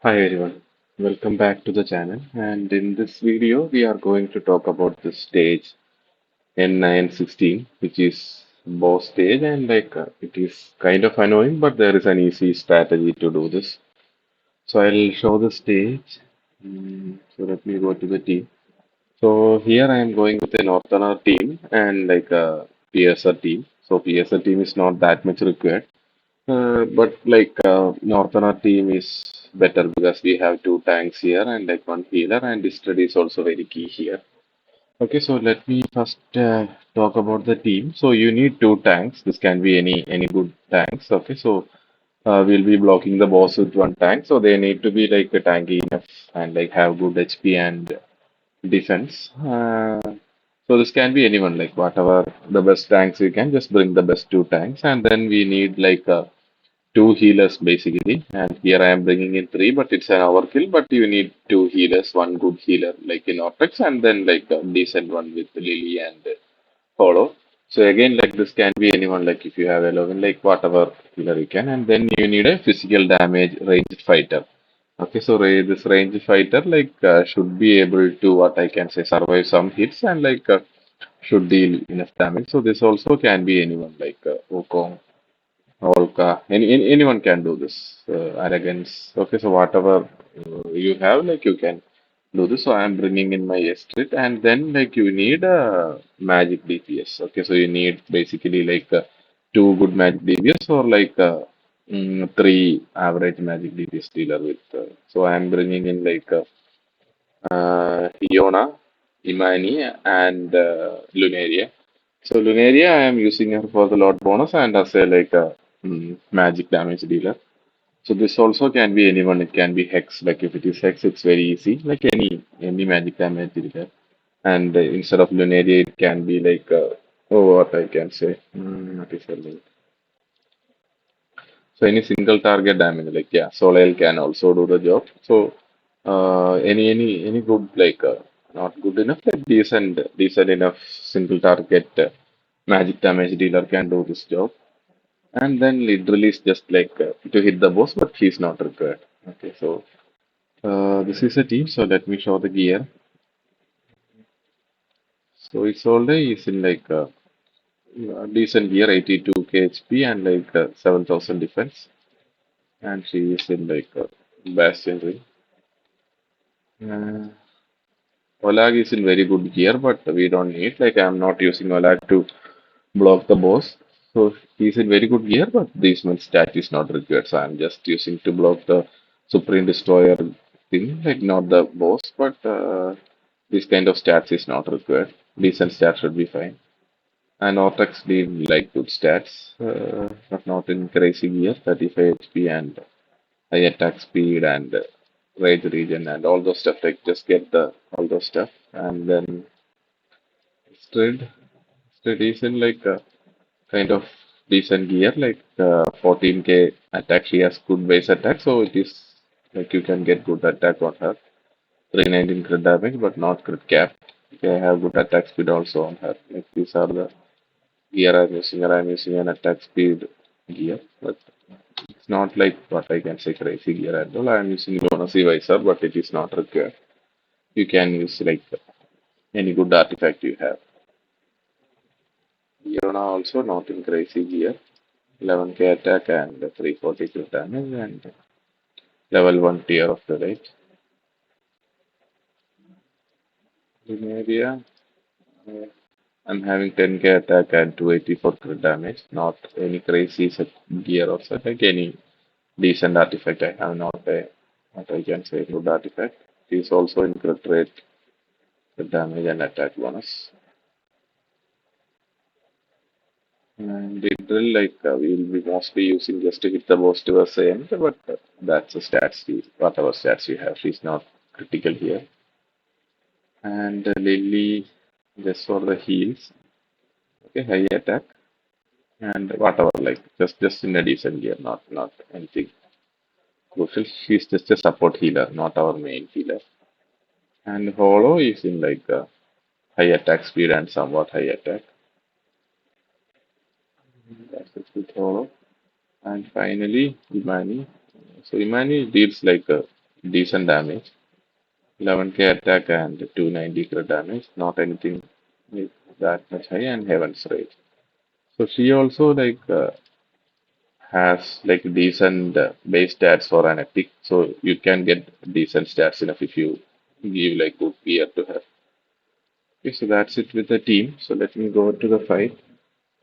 Hi everyone, welcome back to the channel, and in this video we are going to talk about the stage N9-16, which is boss stage, and it is kind of annoying, but there is an easy strategy to do this. So I'll show the stage. So let me go to the team. So here I am going with an Northerner team and like a PSR team. So PSR team is not that much required. But Northerner team is better because we have two tanks here and like one healer, and this study is also very key here. Okay, so let me first talk about the team. So you need two tanks. This can be any good tanks. Okay, so we'll be blocking the boss with one tank. So they need to be like a tanky enough and like have good HP and defense. So this can be anyone, like whatever the best tanks you can, just bring the best two tanks, and then we need two healers basically. And here I am bringing in three, but it's an overkill. But you need two healers, one good healer like in Ortex, and then like a decent one with Lily and Hollow. So again, like this can be anyone, like if you have 11, like whatever healer you can, and then you need a physical damage ranged fighter. Okay, so this range fighter should be able to what I can say survive some hits and should deal enough damage. So this also can be anyone like Wukong, Volca, anyone can do this. Arrogance. Okay, so whatever you have, like you can do this. So I am bringing in my street, and then like you need a magic DPS. Okay, so you need basically two good magic DPS or three average magic DPS dealer with. So I am bringing in Iona, Imani, and Lunaria. So Lunaria, I am using her for the lot bonus and as a magic damage dealer. So this also can be anyone. It can be Hex. Like if it is Hex, it's very easy. Like any magic damage dealer. And instead of Lunaria, it can be what I can say. What is her name? So any single target damage, like yeah, Soleil can also do the job. So any good not good enough, like decent enough single target magic damage dealer can do this job. And then literally is just to hit the boss, but he's not required. Okay, so this is a team. So let me show the gear. So Isolde is in decent gear, 82k HP and 7000 defense, and she is in Bastion ring. Uh, Olag is in very good gear, but we don't need. Like I'm not using Olag to block the boss. So he's in very good gear, but this much stat is not required. So I'm just using to block the Supreme Destroyer thing, like not the boss, but this kind of stats is not required. Decent stats should be fine. And Ortex need like good stats, but not in crazy gear, 35 HP and high attack speed and rage regen and all those stuff. Like just get the all those stuff, and then Stead Stead is in kind of decent gear, 14k attack. She has good base attack, so it is like you can get good attack on her. 319 crit damage, but not crit cap. They have good attack speed also on her. Like these are the gear I'm using, and I'm using an attack speed gear, but it's not like what I can say crazy gear at all. I'm using Lunacy Visor, but it is not required. You can use any good artifact you have. Yona also not in crazy gear. 11k attack and 340 crit damage and level 1 tier of the rate. In area, uh, I'm having 10k attack and 284 crit damage. Not any crazy set gear or set, like any decent artifact. I have not a what I can say good artifact. It is also in crit rate, crit damage and attack bonus. And it will we'll be mostly using just to hit the boss towards the end, but that's a stats. Whatever stats you have, she's not critical here. And Lily just for the heals. Okay, high attack and whatever, like just in a decent gear, not anything crucial. She's just a support healer, not our main healer. And Hollow is in high attack speed and somewhat high attack. That's it with Hollow. And finally, Imani. So Imani deals decent damage. 11k attack and 290 crit damage. Not anything with that much high and Heaven's Rage. So she also has like decent base stats for an epic. So you can get decent stats enough if you give like good gear to her. Okay, so that's it with the team. So let me go to the fight.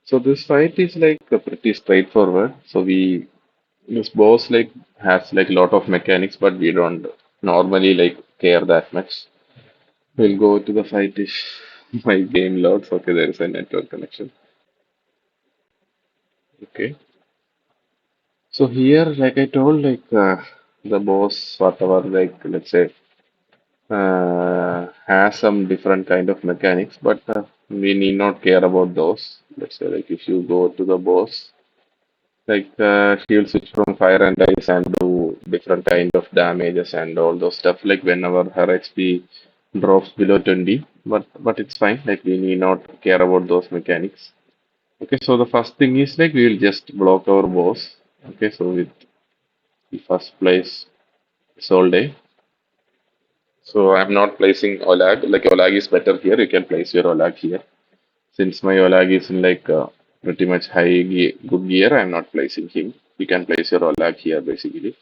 So this fight is like pretty straightforward. So we this boss like has like a lot of mechanics, but we don't normally like care that much. We'll go to the fight if my game loads. Okay, there is a network connection. Okay. So here, like I told, the boss, whatever, like let's say, has some different kind of mechanics, but we need not care about those. Let's say, like if you go to the boss, she will switch from fire and ice and do different kind of damages and all those stuff. Like whenever her HP drops below 20, but it's fine. Like we need not care about those mechanics. Okay, so the first thing is like we will just block our boss. Okay, so with the first place Sol Day. So I'm not placing Olag. Like Olag is better here. You can place your Olag here. Since my Olag is in pretty much good gear, I'm not placing him. You can place your Olag here basically.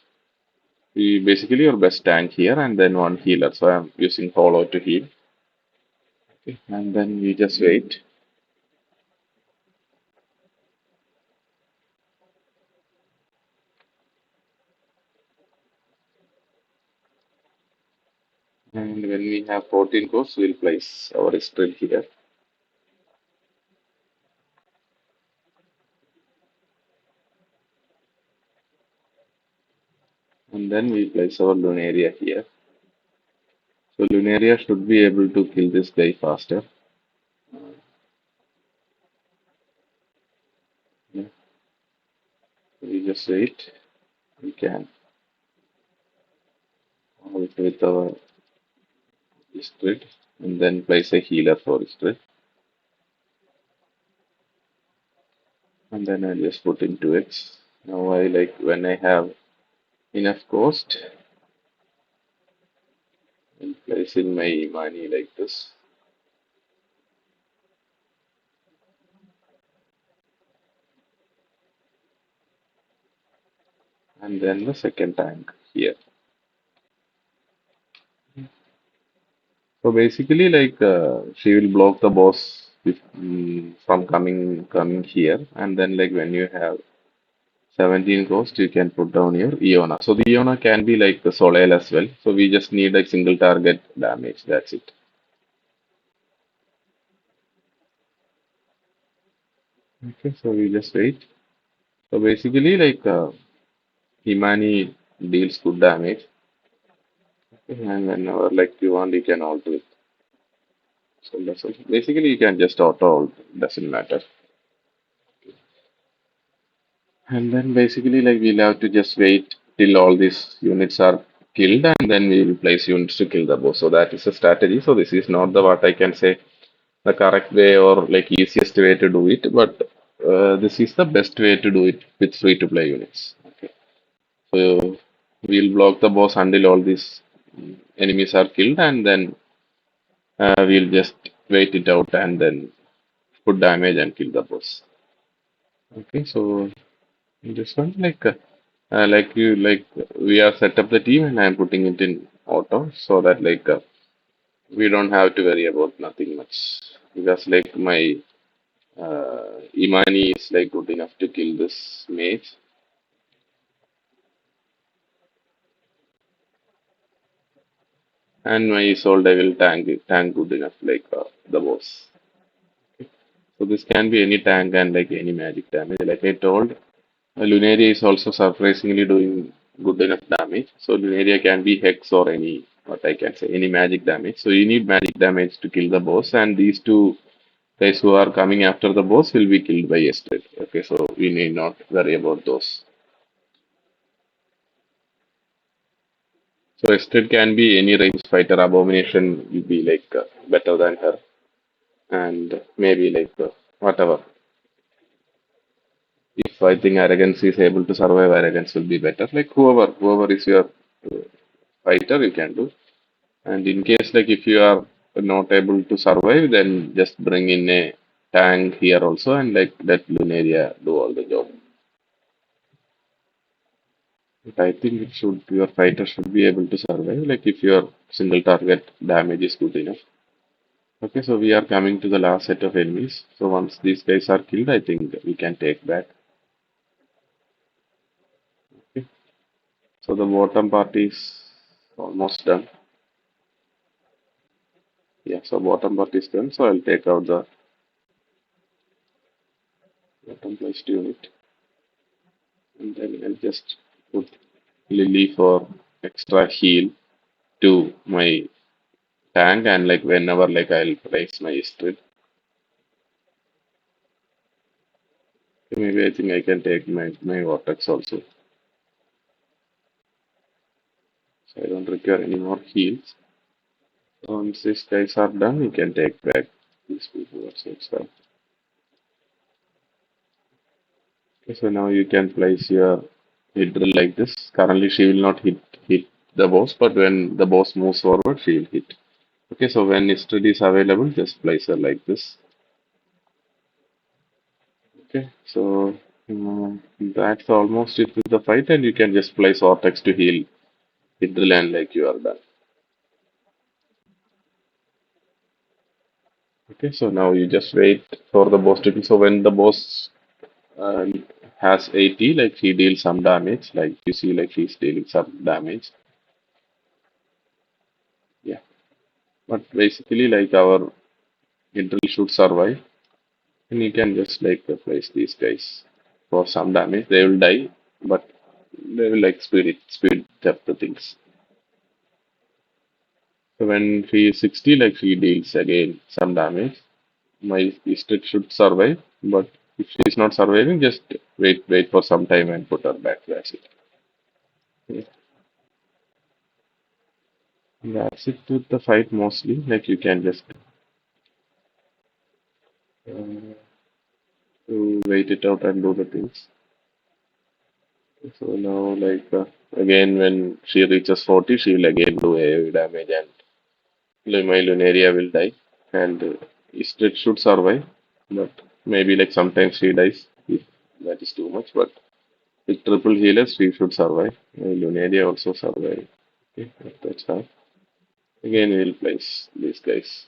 Basically your best tank here and then one healer. So I'm using Hollow to heal. Okay. And then we just wait. And when we have 14 cores, we'll place our Istrel here. And then we place our Lunaria here. So Lunaria should be able to kill this guy faster. Yeah. We just wait. We can hold with our Istrel and then place a healer for Istrel. And then I just put in 2x. Now I like when I have enough cost, I'll place in my money like this. And then the second tank here. So basically, she will block the boss from coming here, and then like when you have 17 cost, you can put down your Iona. So the Iona can be like the Soleil as well. So we just need like single target damage. That's it. Okay, so we just wait. So basically, Himani deals good damage, okay, and whenever like you want, you can auto it. So that's all. Basically, you can just auto ult. Doesn't matter. And then basically like we'll have to just wait till all these units are killed and then we will place units to kill the boss. So that is a strategy. So this is not the what I can say the correct way or like easiest way to do it, but this is the best way to do it with free to play units. Okay. So we'll block the boss until all these enemies are killed and then we'll just wait it out and then put damage and kill the boss. Okay, so this one we are set up the team and I'm putting it in auto so that we don't have to worry about nothing much because like my Imani is like good enough to kill this mage and my soul devil tank good enough the boss. So this can be any tank and like any magic damage. Like I told, Lunaria is also surprisingly doing good enough damage. So Lunaria can be Hex or any, what I can say, any magic damage. So you need magic damage to kill the boss, and these two guys who are coming after the boss will be killed by Estrid. Okay, so we need not worry about those. So Estrid can be any range fighter. Abomination will be better than her, and maybe whatever. If I think arrogance is able to survive, arrogance will be better. Like whoever is your fighter, you can do. And in case like if you are not able to survive, then just bring in a tank here also and like let Lunaria do all the job. But I think it should your fighter should be able to survive, like if your single target damage is good enough. Okay, so we are coming to the last set of enemies. So once these guys are killed, I think we can take back. Okay. So the bottom part is almost done. Yeah, so bottom part is done. So I'll take out the bottom placed unit and then I'll just put Lily for extra heal to my tank and like whenever like I'll place my strip. Maybe I think I can take my vortex also. So I don't require any more heals. So once these guys are done, you can take back these people also. It's fine. Okay, so now you can place your hit drill like this. Currently she will not hit the boss, but when the boss moves forward, she will hit. Okay, so when Istrid is available, just place her like this. Okay, so that's almost it with the fight, and you can just place Vortex to heal hit the land like you are done. Okay, so now you just wait for the boss to kill. So when the boss uh, has 80, like he deals some damage, like you see, like he's dealing some damage. Yeah, but basically, like our hit drill should survive, and you can just like place these guys for some damage. They will die, but they will like speed up the things. So when she is 60, like she deals again some damage. My stick should survive, but if she is not surviving, just wait for some time and put her back. That's it. Yeah. That's it with the fight mostly. Like you can just wait it out and do the things. So now, like again, when she reaches 40, she will again do AoE damage, and my Lunaria will die. And it should survive, but maybe like sometimes she dies if that is too much. But with triple healers, she should survive. Lunaria also survive. Okay, that's how. Again, we'll place these guys.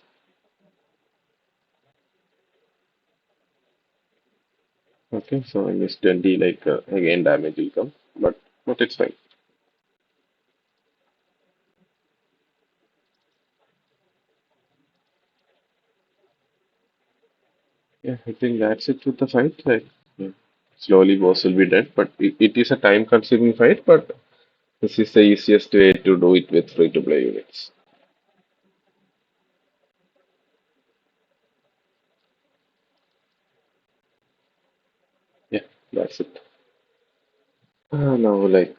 Okay, so in this 20, like again, damage will come, but it's fine. Yeah, I think that's it with the fight. Like, yeah, slowly, boss will be dead, but it is a time-consuming fight. But this is the easiest way to do it with free-to-play units. Yeah, that's it. Now, like,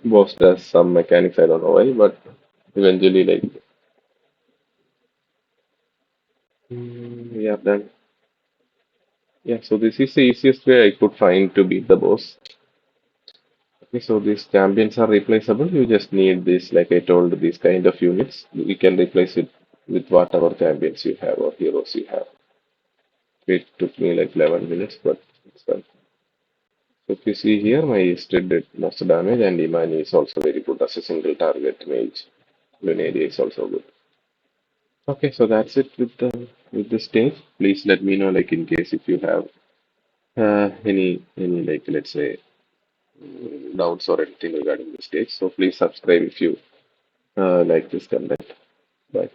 boss does some mechanics. I don't know why, but eventually, like, we are done. Yeah, so this is the easiest way I could find to beat the boss. Okay, so these champions are replaceable. You just need this, like I told, these kind of units. You can replace it with whatever champions you have or heroes you have. It took me like 11 minutes, but it's fine. So if you see here, my Steed did most damage, and Imani is also very good as a single target mage. Lunaria is also good. Okay, so that's it with the stage. Please let me know, like in case if you have any like let's say doubts or anything regarding the stage. So please subscribe if you like this content. Bye.